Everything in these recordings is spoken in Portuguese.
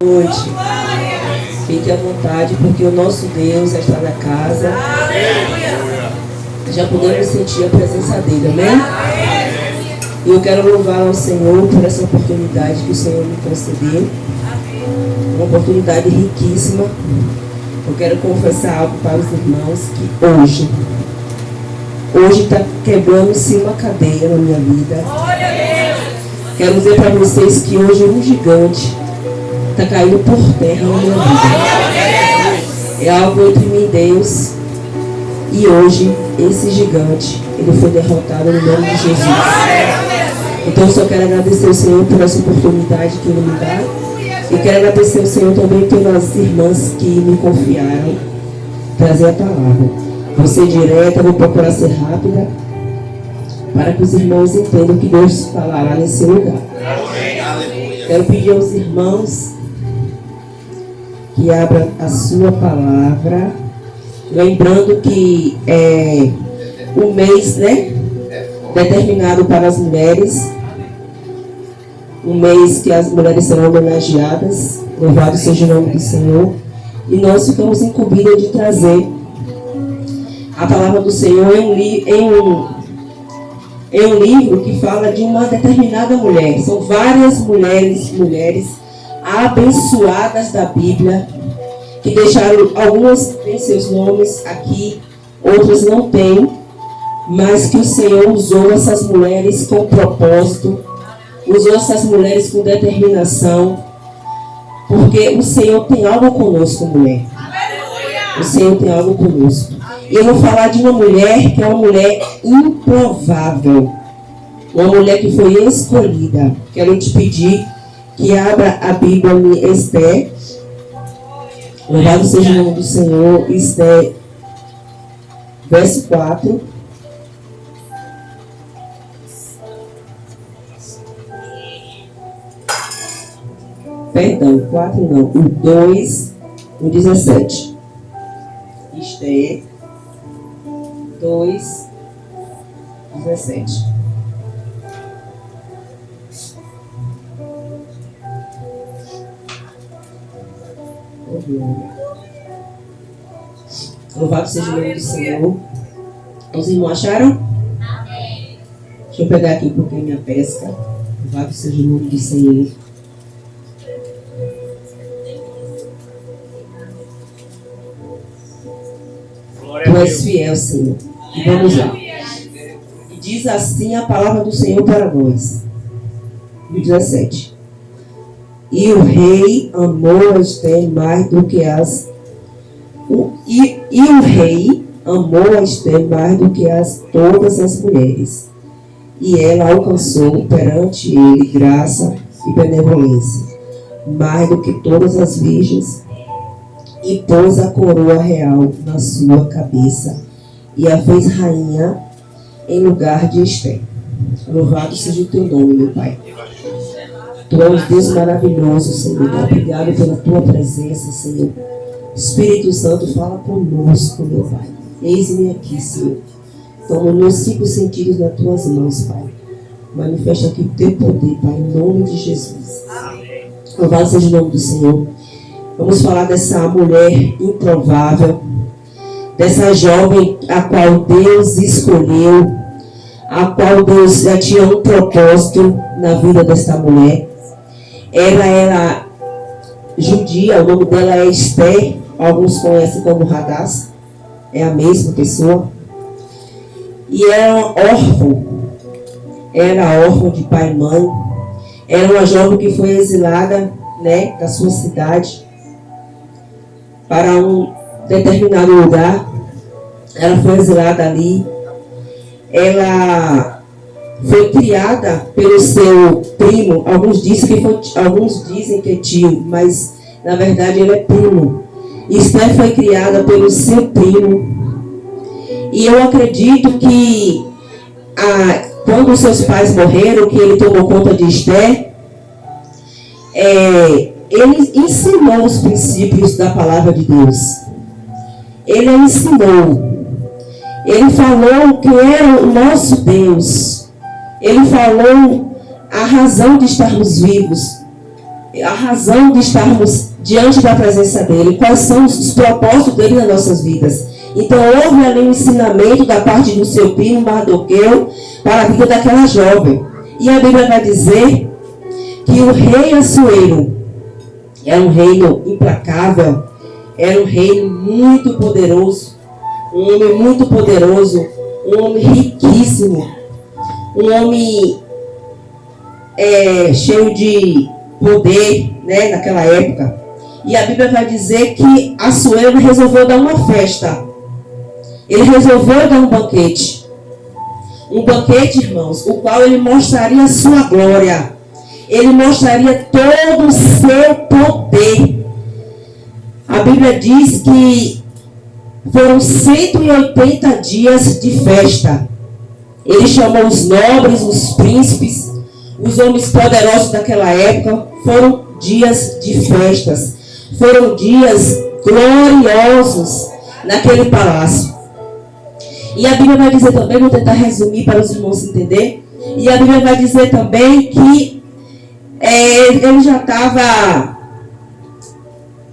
Noite. Fique à vontade, porque o nosso Deus já está na casa. Já podemos sentir a presença dele, amém? E eu quero louvar ao Senhor por essa oportunidade que o Senhor me concedeu. Uma oportunidade riquíssima. Eu quero confessar algo para os irmãos que hoje está quebrando-se uma cadeia na minha vida. Quero dizer para vocês que hoje um gigante está caindo por terra na minha vida. É algo entre mim e Deus. E hoje esse gigante, ele foi derrotado no nome de Jesus. Então eu só quero agradecer ao Senhor por essa oportunidade que Ele me dá. E quero agradecer ao Senhor também pelas irmãs que me confiaram trazer a palavra. Vou ser direta, vou procurar ser rápida, para que os irmãos entendam que Deus falará nesse lugar. Quero pedir aos irmãos que abram a sua palavra, lembrando que é um mês, determinado para as mulheres, um mês que as mulheres serão homenageadas, louvado seja o nome do Senhor, e nós ficamos incumbidas de trazer a palavra do Senhor em um livro que fala de uma determinada mulher. São várias mulheres abençoadas da Bíblia, que deixaram, algumas têm seus nomes aqui, outras não têm, mas que o Senhor usou essas mulheres com propósito, usou essas mulheres com determinação, porque o Senhor tem algo conosco, mulher. O Senhor tem algo conosco. E eu vou falar de uma mulher que é uma mulher improvável, uma mulher que foi escolhida. Quero te pedir que abra a Bíblia em Esther. Louvado seja o nome do Senhor. Esther, verso 4. Perdão, 4 não. O 2, o 17. Esther 2, 17. Louvado seja o nome do Senhor. Os irmãos acharam? Amém. Deixa eu pegar aqui um pouquinho minha pesca. Louvado seja o nome do Senhor. Tu és fiel, Senhor. E vamos lá. E diz assim a palavra do Senhor para nós. No 17. E o rei amou a Esther mais do que as... E o rei amou a Esther mais do que todas as mulheres. E ela alcançou perante ele graça e benevolência, mais do que todas as virgens, e pôs a coroa real na sua cabeça, e a fez rainha em lugar de Esther. Louvado seja o teu nome, meu Pai. Tu és Deus maravilhoso, Senhor. Obrigado pela tua presença, Senhor. Espírito Santo, fala conosco, meu Pai. Eis-me aqui, Senhor. Toma meus 5 sentidos nas tuas mãos, Pai. Manifesta aqui o teu poder, Pai, em nome de Jesus. Louvado seja o nome do Senhor. Vamos falar dessa mulher improvável, dessa jovem a qual Deus escolheu, a qual Deus já tinha um propósito na vida desta mulher. Ela era judia, o nome dela é Esther, alguns conhecem como Hadassah, é a mesma pessoa. E era órfã de pai e mãe. Era uma jovem que foi exilada, da sua cidade para um determinado lugar. Ela foi exilada ali. Ela foi criada pelo seu primo. Alguns dizem que é tio, mas na verdade ele é primo. Esther foi criada pelo seu primo. E eu acredito que quando seus pais morreram, que ele tomou conta de Esther, ele ensinou os princípios da palavra de Deus. Ele ensinou. Ele falou que era o nosso Deus. Ele falou a razão de estarmos vivos. a razão de estarmos diante da presença dele, quais são os propósitos dele nas nossas vidas. Então houve ali um ensinamento da parte do seu primo Mardoqueu para a vida daquela jovem. E a Bíblia vai dizer que o rei Assuero era um reino implacável, era um reino muito poderoso, um homem muito poderoso, um homem riquíssimo, um homem cheio de poder, né, naquela época. E a Bíblia vai dizer que Assuero resolveu dar uma festa. Ele resolveu dar um banquete. Um banquete, irmãos, o qual ele mostraria a sua glória. Ele mostraria todo o seu poder. A Bíblia diz que foram 180 dias de festa. Ele chamou os nobres, os príncipes, os homens poderosos daquela época. Foram dias de festas. Foram dias gloriosos naquele palácio. E a Bíblia vai dizer também, vou tentar resumir para os irmãos entenderem. E a Bíblia vai dizer também que ele já estava...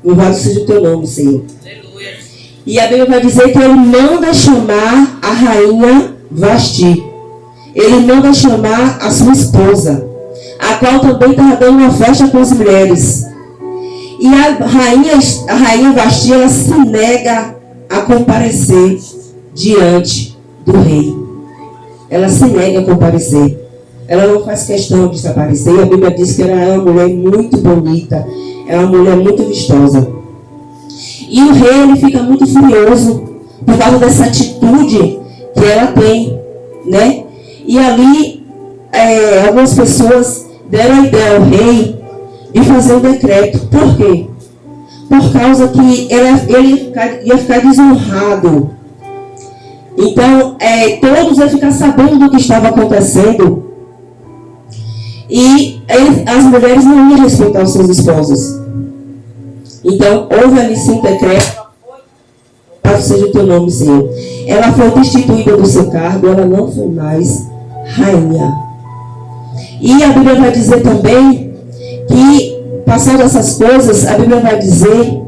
Louvado seja o teu nome, Senhor. Aleluia. E a Bíblia vai dizer que ele manda chamar a rainha Vasti. Ele manda chamar a sua esposa, a qual também estava dando uma festa com as mulheres. E a rainha Vasti, ela se nega a comparecer diante do rei. Ela se nega a comparecer. Ela não faz questão de se aparecer. E a Bíblia diz que ela é uma mulher muito bonita. É uma mulher muito vistosa. E o rei, ele fica muito furioso por causa dessa atitude que ela tem, né? E ali, algumas pessoas deram a ideia ao rei de fazer um decreto. Por quê? Por causa que ele ia ficar desonrado. Então, todos iam ficar sabendo do que estava acontecendo. E as mulheres não iam respeitar os seus esposos. Então, houve ali sim um decreto. Louvado seja o teu nome, Senhor. Ela foi destituída do seu cargo, ela não foi mais rainha. E a Bíblia vai dizer também que, passando essas coisas, a Bíblia vai dizer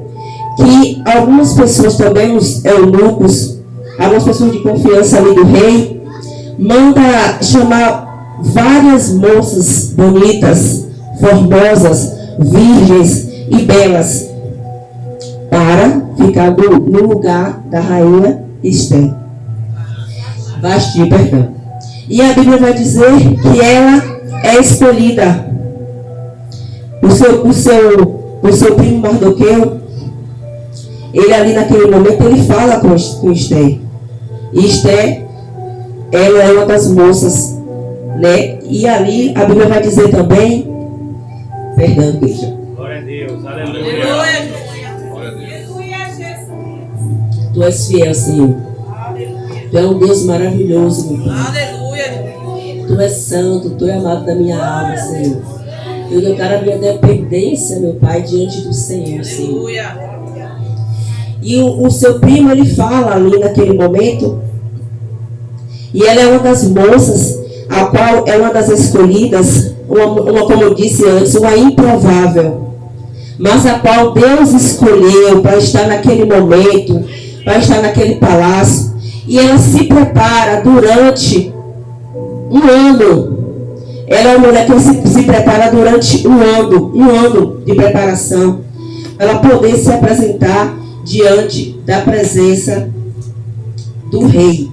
que algumas pessoas também, os eunucos, algumas pessoas de confiança ali do rei, manda chamar várias moças bonitas, formosas, virgens e belas, para ficar no lugar da rainha Esther. Vasti, perdão. E a Bíblia vai dizer que ela é escolhida. O seu primo Mardoqueu, ele ali naquele momento, ele fala com Esther. E Esther, ela é uma das moças, né? E ali a Bíblia vai dizer também, perdão, igreja. Glória a Deus, aleluia. Glória a Deus. Tu és fiel, Senhor. Tu é um Deus maravilhoso, meu Pai. Aleluia. Tu és santo, tu é amado da minha alma, Senhor. Eu declaro a minha dependência, meu Pai, diante do Senhor, Senhor. E o seu primo, ele fala ali naquele momento, e ela é uma das moças, a qual é uma das escolhidas, uma como eu disse antes, uma improvável, mas a qual Deus escolheu para estar naquele momento, para estar naquele palácio. E ela se prepara durante um ano. Ela é uma mulher que se prepara durante um ano de preparação, para ela poder se apresentar diante da presença do rei.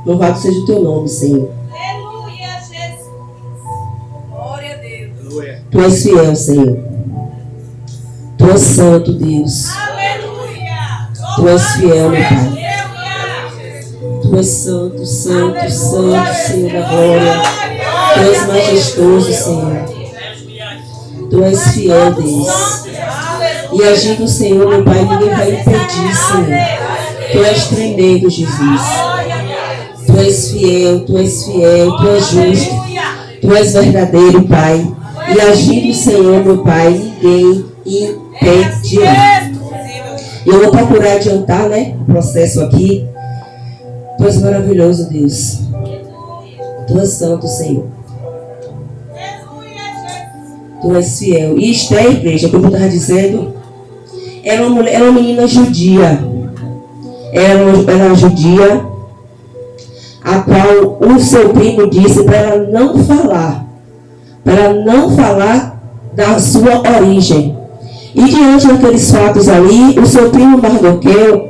Louvado seja o teu nome, Senhor. Aleluia, Jesus. Glória a Deus. Tu és fiel, Senhor. Tu és santo, Deus. Aleluia. Tu és fiel, meu Pai. Aleluia. Tu és santo, santo, santo, Senhor da glória. Tu és majestoso, Senhor. Tu és fiel, Deus. E agindo o Senhor, meu Pai, ninguém vai impedir, Senhor. Tu és tremendo, Jesus. Tu és fiel, Tu és fiel, Tu és justo. Tu és verdadeiro, Pai. E agindo o Senhor, meu Pai, ninguém impedirá. Eu vou procurar adiantar, né, o processo aqui. Tu és maravilhoso, Deus. Tu és santo, Senhor. Tu és fiel. E Esther, igreja, como eu estava dizendo, era uma menina judia. Era uma judia, a qual o seu primo disse para ela não falar da sua origem. E diante daqueles fatos ali, o seu primo Mardoqueu,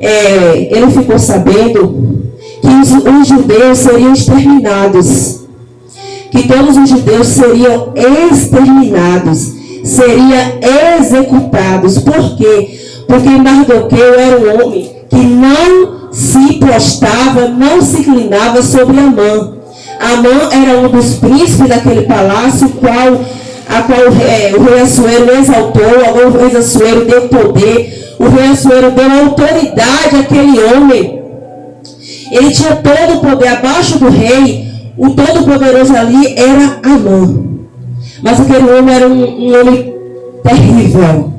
ele ficou sabendo que os judeus seriam exterminados, que todos os judeus seriam exterminados, seriam executados. Por quê? Porque Mardoqueu era um homem que não se prostrava, não se inclinava sobre Amã. Amã era um dos príncipes daquele palácio, a qual o rei Assuero exaltou, o rei Assuero deu poder, o rei Assuero deu autoridade àquele homem. Ele tinha todo o poder abaixo do rei. O todo-poderoso ali era Amã. Mas aquele homem era um homem terrível.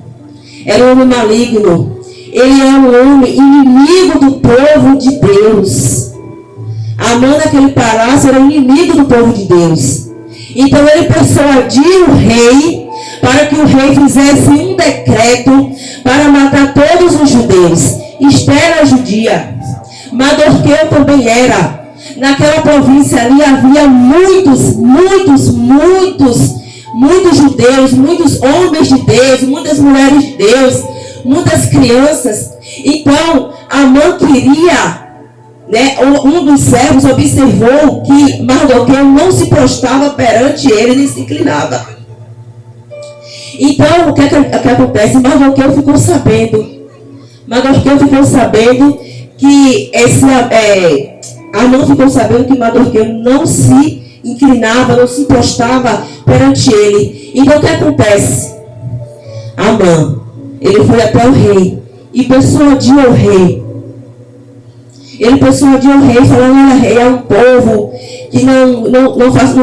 Era um homem maligno. Ele era um homem inimigo do povo de Deus. Amã naquele palácio era inimigo do povo de Deus. Então ele persuadiu o rei para que o rei fizesse um decreto para matar todos os judeus. Esther era judia. Mardoqueu também era. Naquela província ali havia muitos judeus, muitos homens de Deus, muitas mulheres de Deus, muitas crianças. Então, Amã queria, um dos servos observou que Mardoqueu não se prostrava perante ele, nem se inclinava. Então, o que acontece? Mardoqueu ficou sabendo que Amã ficou sabendo que Mardoqueu não se inclinava, não se prostrava perante ele. Então o que acontece? Amã, ele foi até o rei e persuadiu o rei. Ele persuadiu o rei, falando: olha, rei, é um povo que não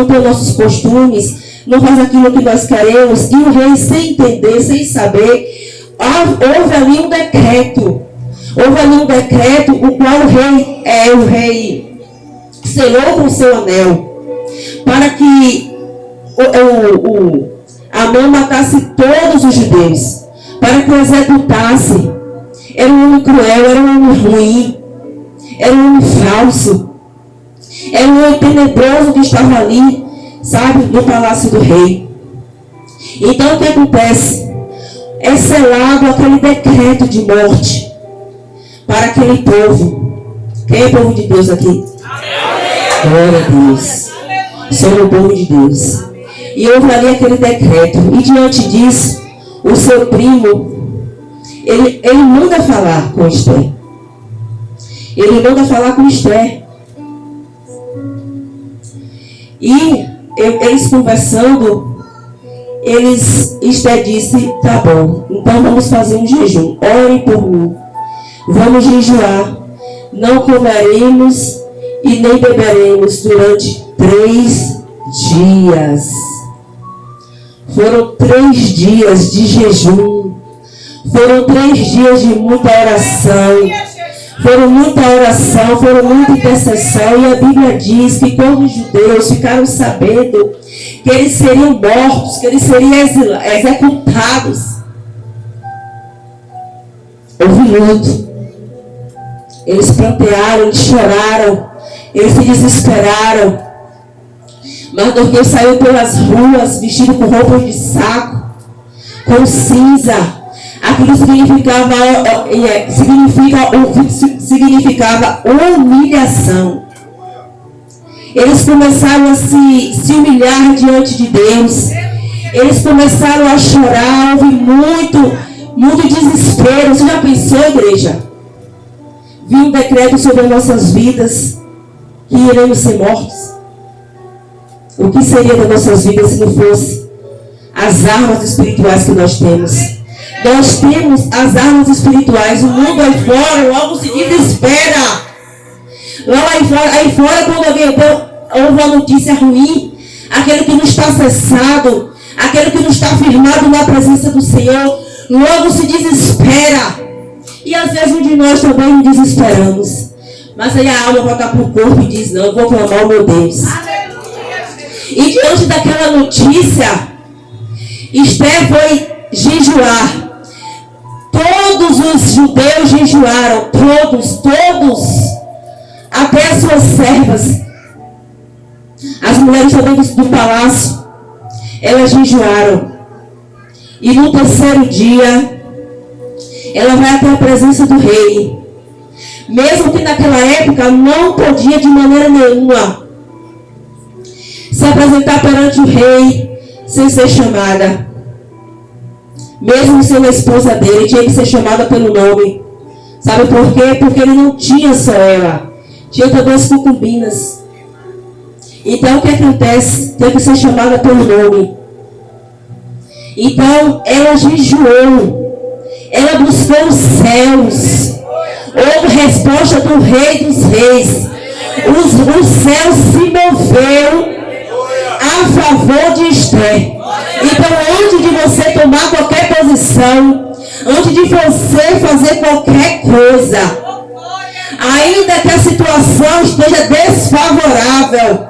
tem nossos costumes, não faz aquilo que nós queremos. E o rei, sem entender, sem saber, houve ali um decreto. O qual o rei selou com seu anel, para que Amã matasse todos os judeus, para que o executasse. Era um homem cruel, era um homem ruim, era um homem falso, era um homem tenebroso que estava ali, no palácio do rei. Então o que acontece? É selado aquele decreto de morte para aquele povo. Quem é o povo de Deus aqui? Glória a Deus. Somos o povo de Deus. E houve ali aquele decreto. E diante disso, o seu primo, ele manda falar com Esther. E eles conversando, Esther disse: tá bom, então vamos fazer um jejum. Orem por mim. Vamos jejuar, não comeremos e nem beberemos durante 3 dias. Foram 3 dias de jejum, foram 3 dias de muita oração, foram muita intercessão. E a Bíblia diz que quando os judeus ficaram sabendo que eles seriam mortos, que eles seriam executados, houve luto. Eles plantearam, eles choraram, eles se desesperaram. Mardoqueu saiu pelas ruas vestido com roupas de saco, com cinza. Aquilo significava humilhação. Eles começaram a se humilhar diante de Deus. Eles começaram a chorar. Houve muito desespero. Você já pensou, igreja? Vi um decreto sobre as nossas vidas, que iremos ser mortos. O que seria das nossas vidas se não fosse as armas espirituais que nós temos? Nós temos as armas espirituais. O mundo aí fora logo se desespera. Aí fora, quando alguém ouve uma notícia ruim, aquele que não está cessado, aquele que não está firmado na presença do Senhor, logo se desespera. E às vezes um de nós também nos desesperamos. Mas aí a alma volta para o corpo e diz: não, eu vou clamar ao meu Deus. E diante daquela notícia, Esther foi jejuar. Todos os judeus jejuaram. Todos. Até as suas servas. As mulheres também do palácio. Elas jejuaram. E no terceiro dia, ela vai até a presença do rei. Mesmo que naquela época não podia de maneira nenhuma se apresentar perante o rei sem ser chamada. Mesmo sendo a esposa dele, tinha que ser chamada pelo nome. Sabe por quê? Porque ele não tinha só ela. Tinha também as concubinas. Então o que acontece? Tem que ser chamada pelo nome. Então ela jejuou. Ela buscou os céus. Houve resposta do Rei dos Reis. O céu se moveu a favor de Esther. Então, antes de você tomar qualquer posição, antes de você fazer qualquer coisa, ainda que a situação esteja desfavorável,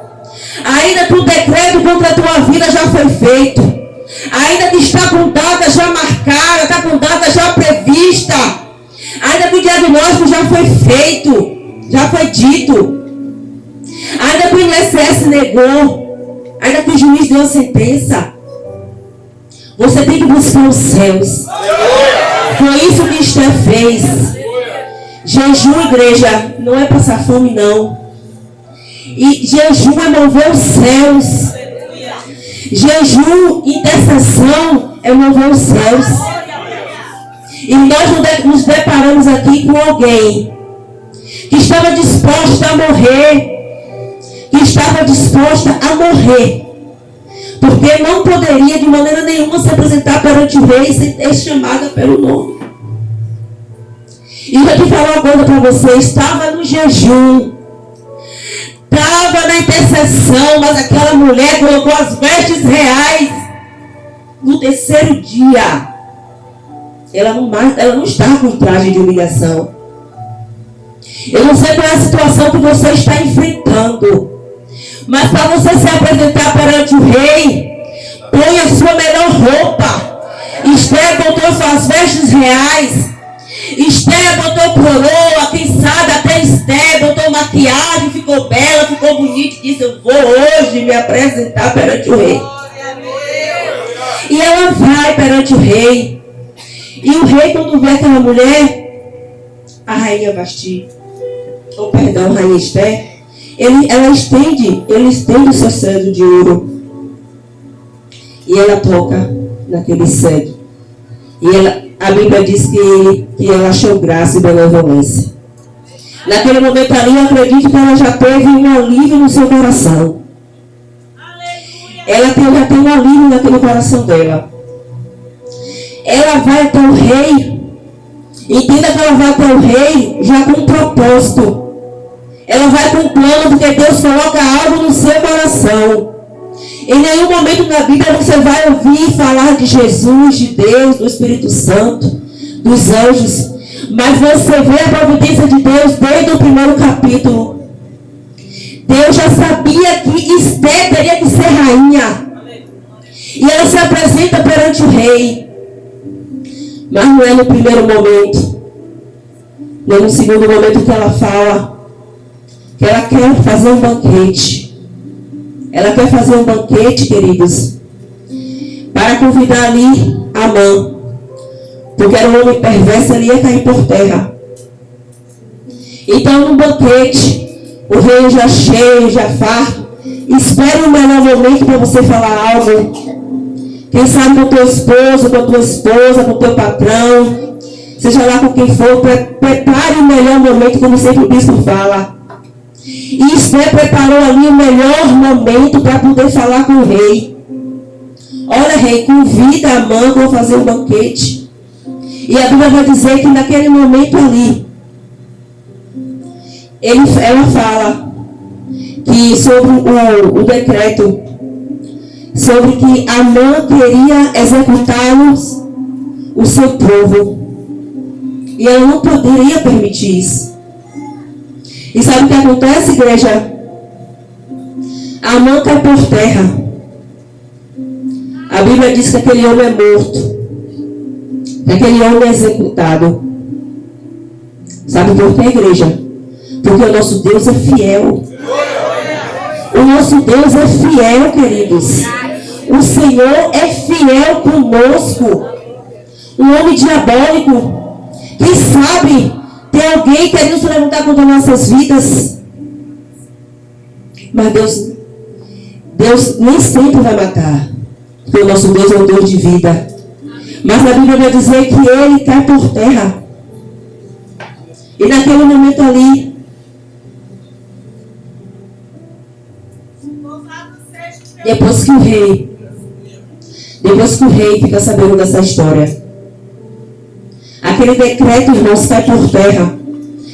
ainda que o decreto contra a tua vida já foi feito, ainda que está com data já marcada, está com data já prevista, ainda que o diagnóstico já foi feito, já foi dito, ainda que o INSS negou, ainda que o juiz deu a sentença, você tem que buscar os céus. Foi isso que Esther fez. Jejum, igreja, não é passar fome, não. E jejum é mover os céus. Jejum, intercessão é mover os céus. E nós nos deparamos aqui com alguém que estava disposta a morrer. Que estava disposta a morrer. Porque não poderia de maneira nenhuma se apresentar perante o rei sem ter chamada pelo nome. E eu vou te falar uma coisa para você. Estava no jejum. Estava na intercessão. Mas aquela mulher colocou as vestes reais. No terceiro dia. Ela não estava com traje de humilhação. Eu não sei qual é a situação que você está enfrentando. Mas para você se apresentar perante o rei, põe a sua melhor roupa. Esther botou suas vestes reais. Esther botou coroa, quem sabe até Esther botou maquiagem, ficou bela, ficou bonita e disse: eu vou hoje me apresentar perante o rei. E ela vai perante o rei. E o rei, quando vê aquela mulher, a rainha Vasti, a rainha Esther, ele estende o seu cetro de ouro. E ela toca naquele cetro. E a Bíblia diz que ela achou graça e benevolência. Naquele momento ali, eu acredito que ela já teve um alívio no seu coração. Ela já tem um alívio naquele coração dela. Ela vai até o rei. Entenda que ela vai até o rei já com um propósito. Ela vai com um plano, porque Deus coloca algo no seu coração. Em nenhum momento na Bíblia você vai ouvir falar de Jesus, de Deus, do Espírito Santo, dos anjos. Mas você vê a providência de Deus desde o primeiro capítulo. Deus já sabia que Esther teria que ser rainha. E ela se apresenta perante o rei. Mas não é no primeiro momento. Não é no segundo momento que ela fala que ela quer fazer um banquete. Ela quer fazer um banquete, queridos, para convidar ali Amã, porque era um homem perverso, ele ia cair por terra. Então, no banquete, o rei já cheio, já farto, espere um melhor momento para você falar algo. Quem sabe com o teu esposo, com a tua esposa, com o teu patrão, seja lá com quem for, prepare o melhor momento, como sempre o bispo fala. E Esther preparou ali o melhor momento para poder falar com o rei. Olha, rei, convida Amã para fazer um banquete. E a Bíblia vai dizer que naquele momento ali, ela fala que sobre o decreto, sobre que Amã queria executar o seu povo. E ela não poderia permitir isso. E sabe o que acontece, igreja? Amã cai por terra. A Bíblia diz que aquele homem é morto, que aquele homem é executado. Sabe por que, igreja? Porque o nosso Deus é fiel. O nosso Deus é fiel, queridos. O Senhor é fiel conosco. Um homem diabólico, quem sabe tem alguém querendo se levantar contra nossas vidas. Mas Deus nem sempre vai matar, porque o nosso Deus é um Deus de vida. Mas a Bíblia vai dizer que ele cai por terra. E naquele momento ali, depois que o rei fica sabendo dessa história, aquele decreto, irmãos, cai por terra.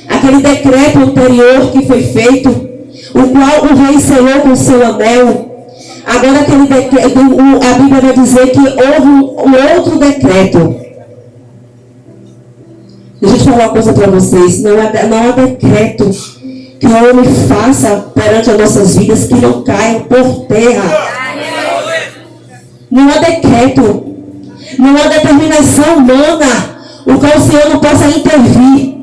Aquele decreto anterior que foi feito, o qual o rei selou com seu anel. Agora aquele decreto, a Bíblia vai dizer que houve um outro decreto. Deixa eu te falar uma coisa para vocês. Não há decreto que o homem faça perante as nossas vidas que não caiam por terra. Não há decreto. Não há determinação humana o qual o Senhor não possa intervir.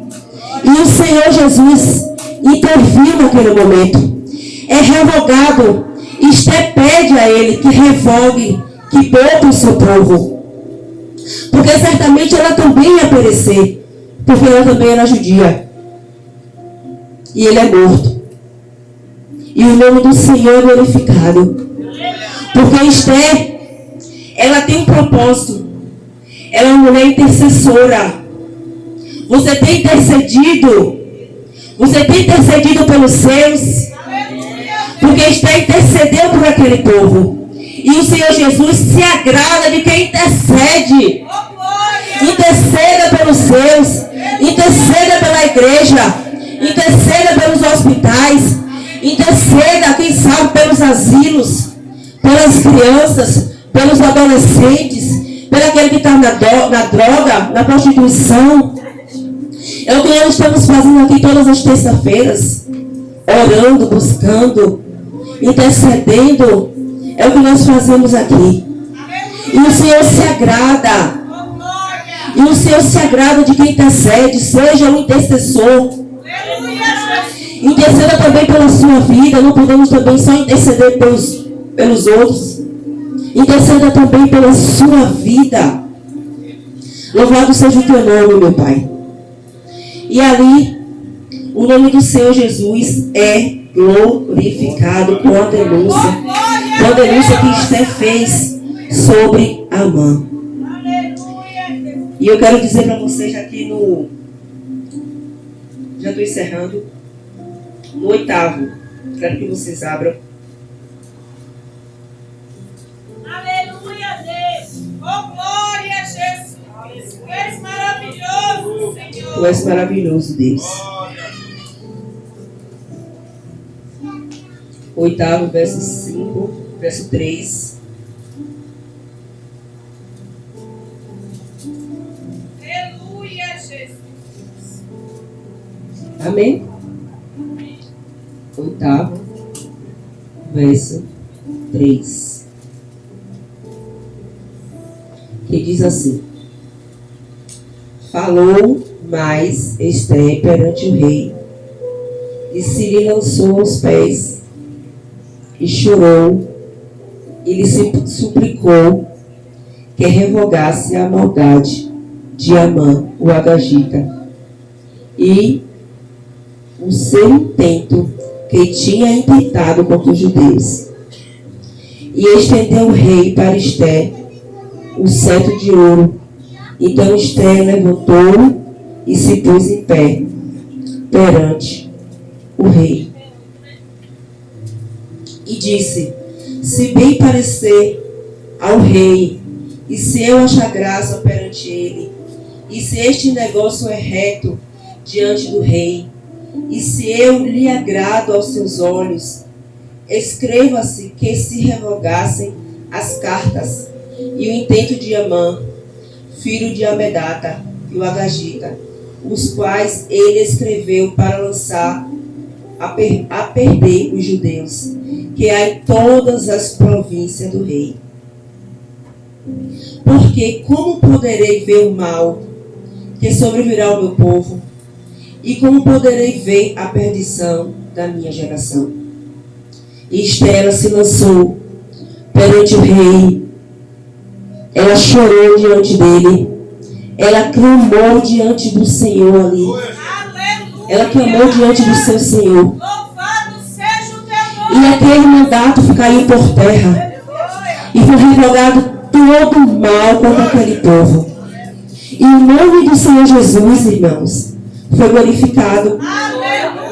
E o Senhor Jesus interviu naquele momento. É revogado. Esté pede a ele que revogue, que poupe o seu povo. Porque certamente ela também ia perecer. Porque ela também era judia. E ele é morto. E o nome do Senhor é glorificado. Porque Esther, ela tem um propósito. Ela é uma mulher intercessora. Você tem intercedido. Você tem intercedido pelos seus. Porque Esther intercedeu por aquele povo. E o Senhor Jesus se agrada de quem intercede. Interceda pelos seus. Interceda pela igreja. Interceda pelos hospitais. Interceda, quem sabe, pelos asilos. Pelas crianças. Pelos adolescentes. Pelo aquele que está na droga, na prostituição. É o que nós estamos fazendo aqui todas as terças-feiras. Orando, buscando, intercedendo. É o que nós fazemos aqui. E o Senhor se agrada. E o Senhor se agrada de quem intercede. Seja um intercessor. Interceda também pela sua vida. Não podemos também só interceder pelos outros. Interceda também pela sua vida. Louvado seja o teu nome, meu Pai. E ali, o nome do Senhor Jesus é glorificado com a denúncia. Com a denúncia que Esther fez sobre Amã. E eu quero dizer para vocês aqui já estou encerrando. No 8º. Quero que vocês abram. Aleluia, Deus. Oh, glória a Jesus. Tu és maravilhoso, Senhor. Tu és maravilhoso, Deus. 8º, verso 5, verso 3. Aleluia, Jesus. Amém? 8º, verso 3. Que diz assim: falou mais Esther perante o rei, e se lhe lançou aos pés, e chorou, e lhe suplicou que revogasse a maldade de Amã, o agagita, e o seu intento que tinha intentado contra os judeus. E estendeu o rei para Esther o cetro de ouro. Então Esther levantou e se pôs em pé perante o rei. E disse: se bem parecer ao rei, e se eu achar graça perante ele, e se este negócio é reto diante do rei, e se eu lhe agrado aos seus olhos, escreva-se que se revogassem as cartas e o intento de Amã, filho de Amedata, e o agagita, os quais ele escreveu para lançar a perder os judeus, que há em todas as províncias do rei. Porque como poderei ver o mal que sobrevirá ao meu povo? E como poderei ver a perdição da minha geração? E Esther se lançou perante o rei. Ela chorou diante dele. Ela clamou diante do Senhor ali. Ela clamou diante do seu Senhor. Louvado seja o teu nome. E aquele mandato caiu por terra. E foi revogado todo o mal contra aquele povo. E o nome do Senhor Jesus, irmãos, foi glorificado. Aleluia.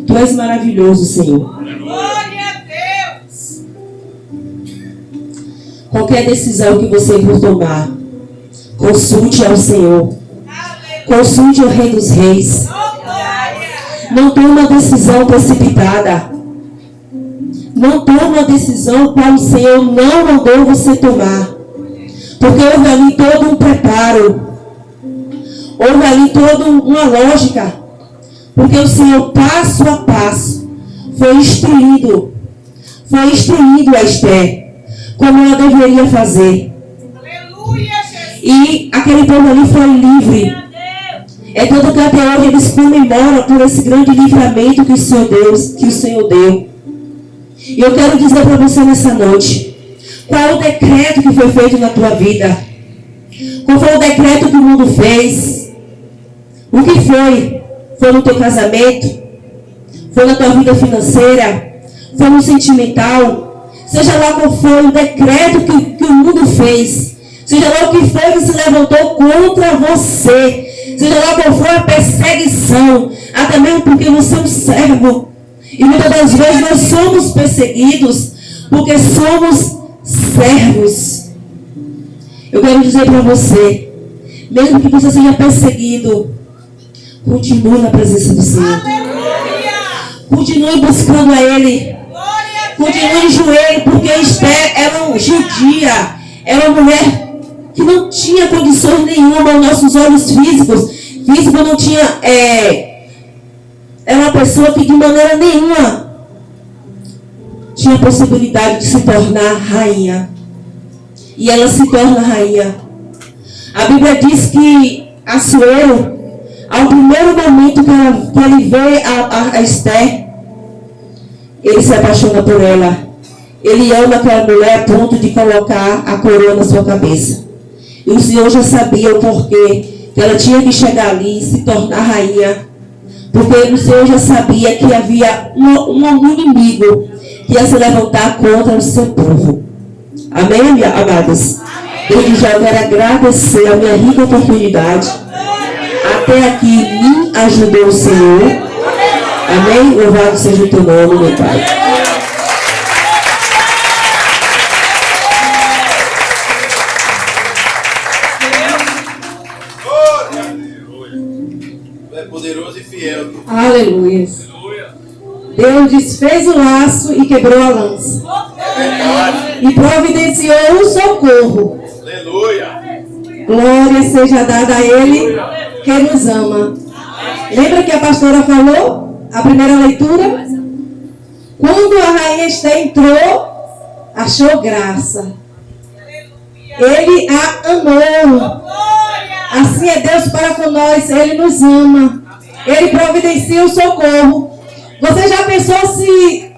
Tu és maravilhoso, Senhor. Glória a Deus. Qualquer decisão que você for tomar, consulte ao Senhor. Consulte o Rei dos Reis. Não tome uma decisão precipitada. Não tome uma decisão qual o Senhor não mandou você tomar. Porque houve ali todo um preparo. Houve ali toda uma lógica. Porque o Senhor, passo a passo, foi instruído a Esther como ela deveria fazer. Aleluia, Jesus. E aquele povo ali foi livre. É tanto que até hoje eles comemoram por esse grande livramento que o Senhor deu. E eu quero dizer para você nessa noite, qual é o decreto que foi feito na tua vida? Qual foi o decreto que o mundo fez? O que foi? Foi no teu casamento? Foi na tua vida financeira? Foi no sentimental? Seja lá qual foi o decreto que o mundo fez. Seja lá o que foi que se levantou contra você. Seja lá qual foi a perseguição. Até mesmo porque você é um servo. E muitas das vezes nós somos perseguidos porque somos servos. Eu quero dizer para você, mesmo que você seja perseguido, continue na presença do Senhor. Aleluia. Continue buscando a Ele. Glória a Continue em joelho, porque Esther era uma judia. Era uma mulher que não tinha condições nenhuma aos nossos olhos físicos. Físico não tinha... Era uma pessoa que de maneira nenhuma tinha possibilidade de se tornar rainha. E ela se torna rainha. A Bíblia diz que Assuero, ao primeiro momento que ele vê a Esther, ele se apaixona por ela. Ele ama aquela mulher a ponto de colocar a coroa na sua cabeça. E o Senhor já sabia o porquê que ela tinha que chegar ali e se tornar rainha. Porque o Senhor já sabia que havia um inimigo que ia se levantar contra o seu povo. Amém, minha amadas? Eu já quero agradecer a minha rica oportunidade. Até aqui me ajudou o Senhor. Amém? Louvado seja o teu nome, meu Pai. É poderoso e fiel. Aleluia. Deus desfez o laço e quebrou a lança. E providenciou o socorro. Aleluia. Glória seja dada a Ele que nos ama. Lembra que a pastora falou? A primeira leitura? Quando a rainha Esther entrou, achou graça. Ele a amou. Assim é Deus para com nós. Ele nos ama. Ele providencia o socorro. Você já pensou se